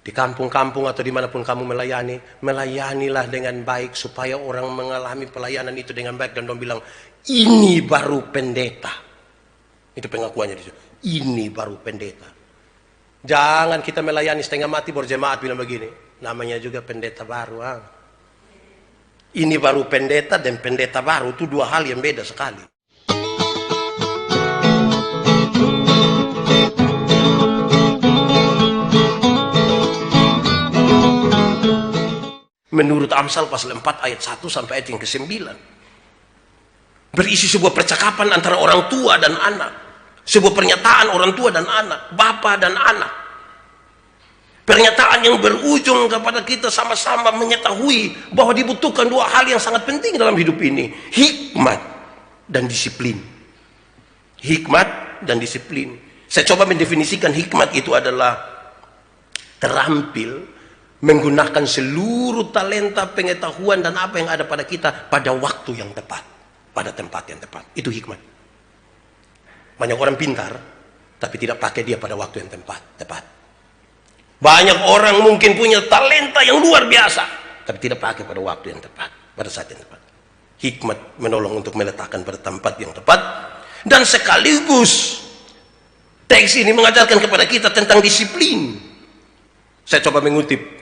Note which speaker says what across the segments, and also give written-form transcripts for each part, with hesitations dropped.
Speaker 1: Di kampung-kampung atau dimanapun kamu melayani, melayanilah dengan baik supaya orang mengalami pelayanan itu dengan baik dan dong bilang, ini baru pendeta. Itu pengakuannya di situ. Ini baru pendeta. Jangan kita melayani setengah mati berjemaat bilang begini, namanya juga pendeta baru. Ini baru pendeta dan pendeta baru itu dua hal yang beda sekali. Menurut Amsal pasal 4 ayat 1 sampai ayat yang ke-9. Berisi sebuah percakapan antara orang tua dan anak. Sebuah pernyataan orang tua dan anak, bapa dan anak. Pernyataan yang berujung kepada kita sama-sama mengetahui bahwa dibutuhkan dua hal yang sangat penting dalam hidup ini. Hikmat dan disiplin. Hikmat dan disiplin. Saya coba mendefinisikan hikmat itu adalah terampil menggunakan seluruh talenta, pengetahuan dan apa yang ada pada kita pada waktu yang tepat, pada tempat yang tepat. Itu hikmat. Banyak orang pintar tapi tidak pakai dia pada waktu yang tepat. Banyak orang mungkin punya talenta yang luar biasa tapi tidak pakai pada waktu yang tepat, pada saat yang tepat. Hikmat menolong untuk meletakkan pada tempat yang tepat, dan sekaligus teks ini mengajarkan kepada kita tentang disiplin. Saya coba mengutip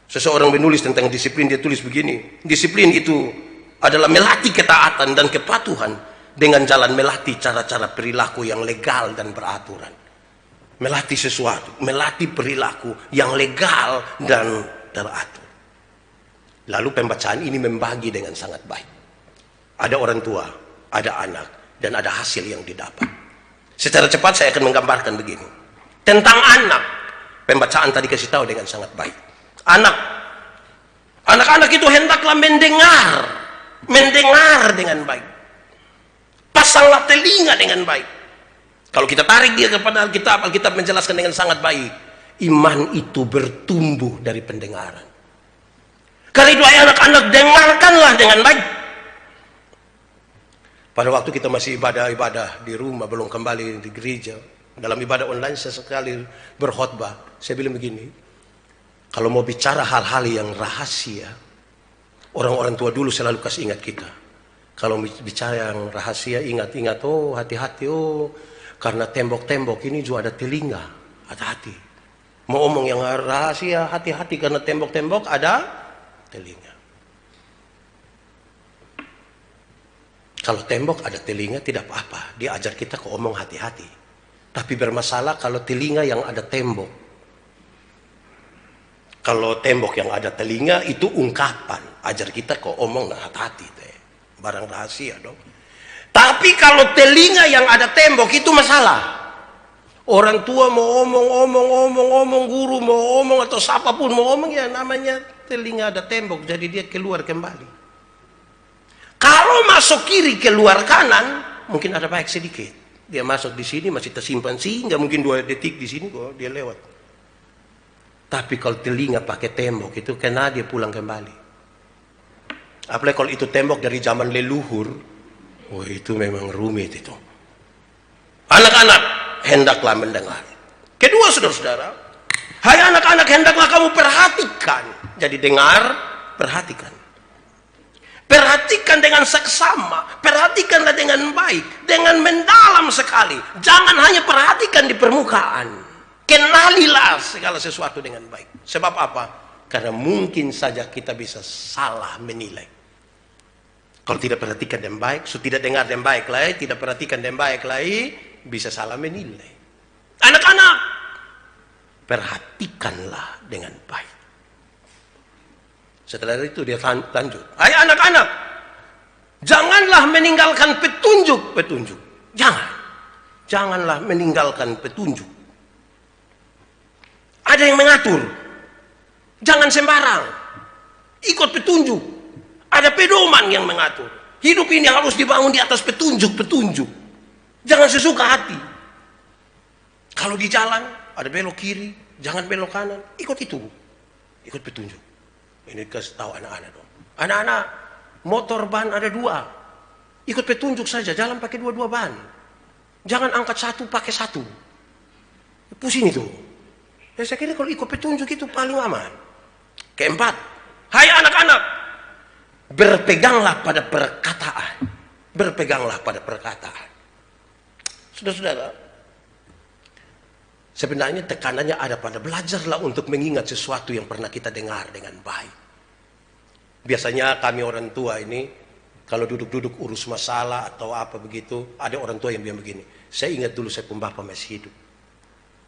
Speaker 1: seseorang menulis tentang disiplin. Dia tulis begini, disiplin itu adalah melatih ketaatan dan kepatuhan dengan jalan melatih cara-cara perilaku yang legal dan beraturan. Melatih sesuatu, melatih perilaku yang legal dan teratur. Lalu pembacaan ini membagi dengan sangat baik. Ada orang tua, ada anak, dan ada hasil yang didapat. Secara cepat saya akan menggambarkan begini. Tentang anak, pembacaan tadi kasih tahu dengan sangat baik. Anak-anak itu hendaklah mendengar dengan baik. Pasanglah telinga dengan baik. Kalau kita tarik dia kepada Alkitab menjelaskan dengan sangat baik. Iman itu bertumbuh dari pendengaran. Karena itu anak-anak, dengarkanlah dengan baik. Pada waktu kita masih ibadah di rumah, belum kembali di gereja, dalam ibadah online saya sekali berkhotbah. Saya bilang begini, kalau mau bicara hal-hal yang rahasia, orang-orang tua dulu selalu kasih ingat kita. Kalau bicara yang rahasia, ingat-ingat, oh hati-hati, oh karena tembok-tembok ini juga ada telinga, hati-hati. Mau omong yang rahasia, hati-hati karena tembok-tembok ada telinga. Kalau tembok ada telinga tidak apa-apa, dia ajar kita ke omong hati-hati. Tapi bermasalah kalau telinga yang ada tembok. Kalau tembok yang ada telinga itu ungkapan, ajar kita kok omong hati-hati, barang rahasia dong. Tapi kalau telinga yang ada tembok itu masalah. Orang tua mau omong, guru mau omong atau siapapun mau omong, ya namanya telinga ada tembok, jadi dia keluar kembali. Kalau masuk kiri keluar kanan, mungkin ada baik sedikit. Dia masuk di sini masih tersimpan sehingga mungkin 2 detik di sini kok dia lewat. Tapi kalau telinga pakai tembok itu kena dia pulang kembali. Apalagi kalau itu tembok dari zaman leluhur, oh itu memang rumit itu. Anak-anak, hendaklah mendengar. Kedua, saudara-saudara, hai anak-anak, hendaklah kamu perhatikan. Jadi dengar, perhatikan. Perhatikan dengan seksama, perhatikanlah dengan baik, dengan mendalam sekali. Jangan hanya perhatikan di permukaan. Kenalilah segala sesuatu dengan baik. Sebab apa? Karena mungkin saja kita bisa salah menilai. Kalau tidak perhatikan dengan baik, tidak dengar dengan baik lagi, tidak perhatikan dengan baik lagi, bisa salah menilai. Anak-anak, perhatikanlah dengan baik. Setelah itu dia lanjut. Hai anak-anak, janganlah meninggalkan petunjuk. Janganlah meninggalkan petunjuk. Ada yang mengatur. Jangan sembarang. Ikut petunjuk. Ada pedoman yang mengatur. Hidup ini harus dibangun di atas petunjuk. Jangan sesuka hati. Kalau di jalan ada belok kiri, jangan belok kanan. Ikut itu. Ikut petunjuk. Ini kasih tahu anak-anak dong. Anak-anak, motor ban ada 2. Ikut petunjuk saja, jalan pakai 2 ban. Jangan angkat 1 pakai 1. Pusing itu. Ya saya kira kalau ikut petunjuk itu paling aman. Keempat, hai anak-anak, berpeganglah pada perkataan. Berpeganglah pada perkataan. Saudara-saudara, sebenarnya tekanannya ada pada belajarlah untuk mengingat sesuatu yang pernah kita dengar dengan baik. Biasanya kami orang tua ini, kalau duduk-duduk urus masalah atau apa begitu, ada orang tua yang bilang begini, saya ingat dulu saya pun bapak masih hidup.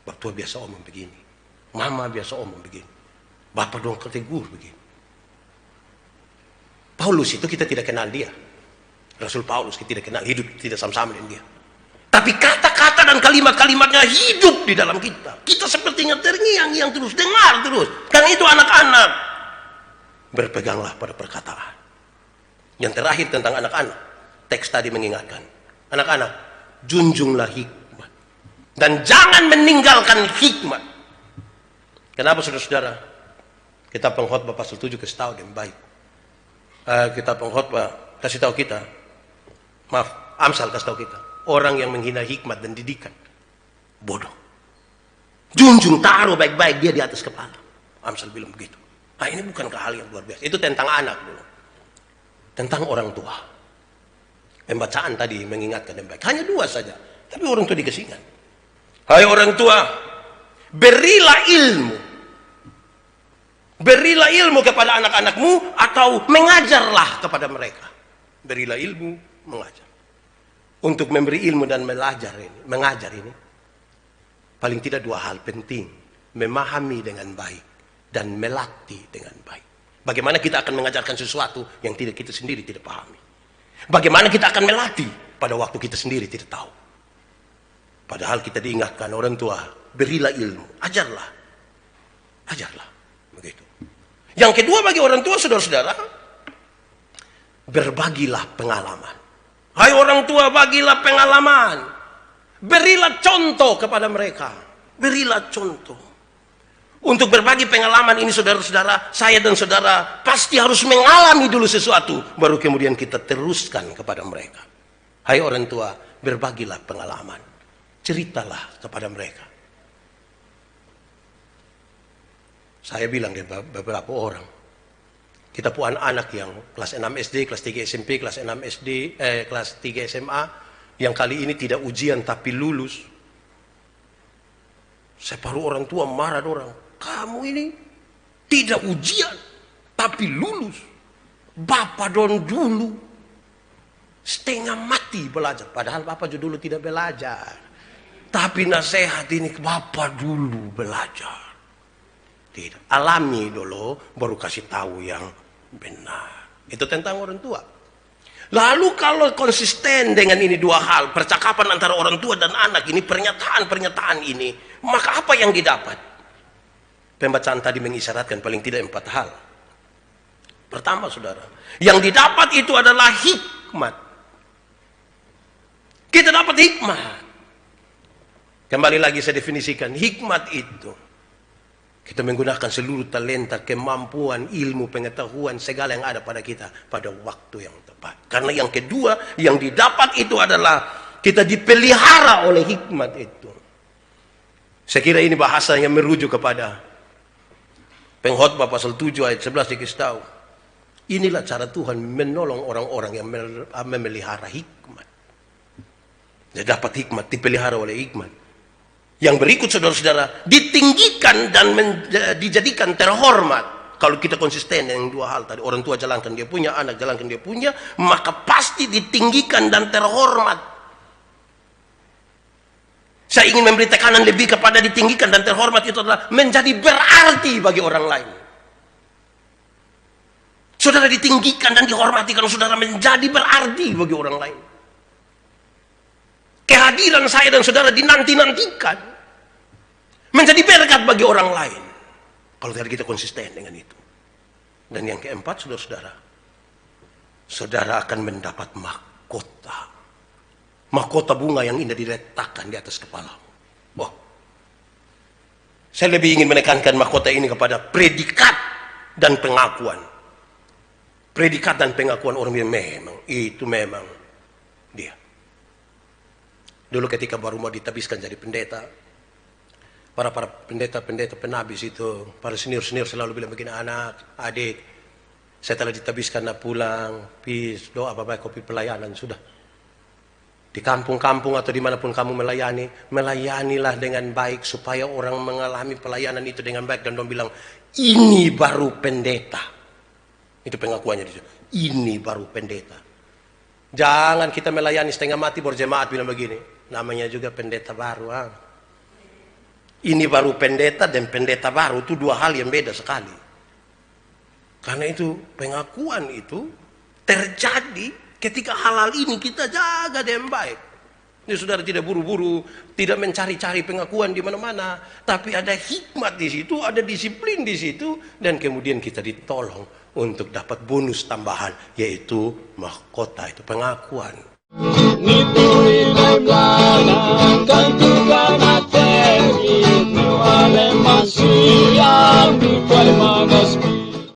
Speaker 1: Bapak tua biasa omong begini, mama biasa omong begini, bapak dong ketegur begini. Paulus itu kita tidak kenal dia. Rasul Paulus kita tidak kenal, hidup tidak sama-sama dengan dia. Tapi kata-kata dan kalimat-kalimatnya hidup di dalam kita. Kita sepertinya terngiang-ngiang terus, dengar terus. Karena itu anak-anak, berpeganglah pada perkataan. Yang terakhir tentang anak-anak, teks tadi mengingatkan. Anak-anak, junjunglah hikmat. Dan jangan meninggalkan hikmat. Kenapa saudara-saudara? Kitab Pengkhotbah pasal 7 kasih tahu dengan baik. Kitab Pengkhotbah kasih tahu kita. Maaf, Amsal kasih tahu kita. Orang yang menghina hikmat dan didikan bodoh. Junjung, taruh baik-baik dia di atas kepala. Amsal bilang begitu. Nah, ini bukankah hal yang luar biasa? Itu tentang anak dulu. Tentang orang tua. Pembacaan tadi mengingatkan yang baik. Hanya 2 saja. Tapi orang tua dikasih ingat. Hai orang tua, berilah ilmu. Berilah ilmu kepada anak-anakmu atau mengajarlah kepada mereka. Berilah ilmu, mengajar. Untuk memberi ilmu dan mengajar ini, paling tidak 2 hal penting. Memahami dengan baik dan melatih dengan baik. Bagaimana kita akan mengajarkan sesuatu yang kita sendiri tidak pahami. Bagaimana kita akan melatih pada waktu kita sendiri tidak tahu. Padahal kita diingatkan orang tua, berilah ilmu, ajarlah. Ajarlah. Begitu. Yang kedua bagi orang tua, saudara-saudara, berbagilah pengalaman. Hai orang tua, bagilah pengalaman. Berilah contoh kepada mereka. Berilah contoh. Untuk berbagi pengalaman ini saudara-saudara, saya dan saudara pasti harus mengalami dulu sesuatu. Baru kemudian kita teruskan kepada mereka. Hai orang tua, berbagilah pengalaman. Ceritalah kepada mereka. Saya bilang kepada beberapa orang. Kita punya anak yang kelas 6 SD, kelas 3 SMP, kelas 6 SD, kelas 3 SMA, yang kali ini tidak ujian tapi lulus. Separuh orang tua marah orang. Kamu ini tidak ujian tapi lulus. Bapak don dulu setengah mati belajar. Padahal Bapak dulu tidak belajar. Tapi nasihat ini Bapak dulu belajar. Tidak. Alami dulu baru kasih tahu yang benar. Itu tentang orang tua. Lalu kalau konsisten dengan ini 2 hal, percakapan antara orang tua dan anak ini, pernyataan-pernyataan ini, maka apa yang didapat? Pembacaan tadi mengisyaratkan paling tidak 4 hal. Pertama saudara, yang didapat itu adalah hikmat. Kita dapat hikmat. Kembali lagi saya definisikan, hikmat itu kita menggunakan seluruh talenta, kemampuan, ilmu, pengetahuan, segala yang ada pada kita pada waktu yang tepat. Karena yang kedua, yang didapat itu adalah kita dipelihara oleh hikmat itu. Saya kira ini bahasa yang merujuk kepada Pengkhotbah pasal 7 ayat 11 dikasih tahu. Inilah cara Tuhan menolong orang-orang yang memelihara hikmat. Dia dapat hikmat, dipelihara oleh hikmat. Yang berikut saudara-saudara, ditinggikan dan dijadikan terhormat. Kalau kita konsisten dengan 2 hal tadi, orang tua jalankan dia punya, anak jalankan dia punya, maka pasti ditinggikan dan terhormat. Saya ingin memberi tekanan lebih kepada ditinggikan dan terhormat itu adalah menjadi berarti bagi orang lain. Saudara ditinggikan dan dihormati karena saudara menjadi berarti bagi orang lain. Kehadiran saya dan saudara dinanti-nantikan. Menjadi berkat bagi orang lain. Kalau tadi kita konsisten dengan itu. Dan yang keempat, saudara-saudara. Saudara akan mendapat mahkota. Mahkota bunga yang indah diletakkan di atas kepalamu. Wah. Saya lebih ingin menekankan mahkota ini kepada predikat dan pengakuan. Predikat dan pengakuan orang yang memang. Itu memang dia. Dulu ketika baru mau ditabiskan jadi pendeta, para pendeta-pendeta penabis itu, para senior-senior selalu bilang begini, anak, adik, saya telah ditabiskan nak pulang, peace, doa bapak kopi pelayanan, sudah. Di kampung-kampung atau dimanapun kamu melayani, melayanilah dengan baik supaya orang mengalami pelayanan itu dengan baik dan dong bilang, ini baru pendeta. Itu pengakuannya di situ. Ini baru pendeta. Jangan kita melayani setengah mati berjemaat bilang begini. Namanya juga pendeta baru. Ini baru pendeta dan pendeta baru itu dua hal yang beda sekali. Karena itu pengakuan itu terjadi ketika halal ini kita jaga dengan baik. Ini saudara tidak buru-buru, tidak mencari-cari pengakuan di mana-mana, tapi ada hikmat di situ, ada disiplin di situ, dan kemudian kita ditolong untuk dapat bonus tambahan, yaitu mahkota, itu pengakuan. Nituri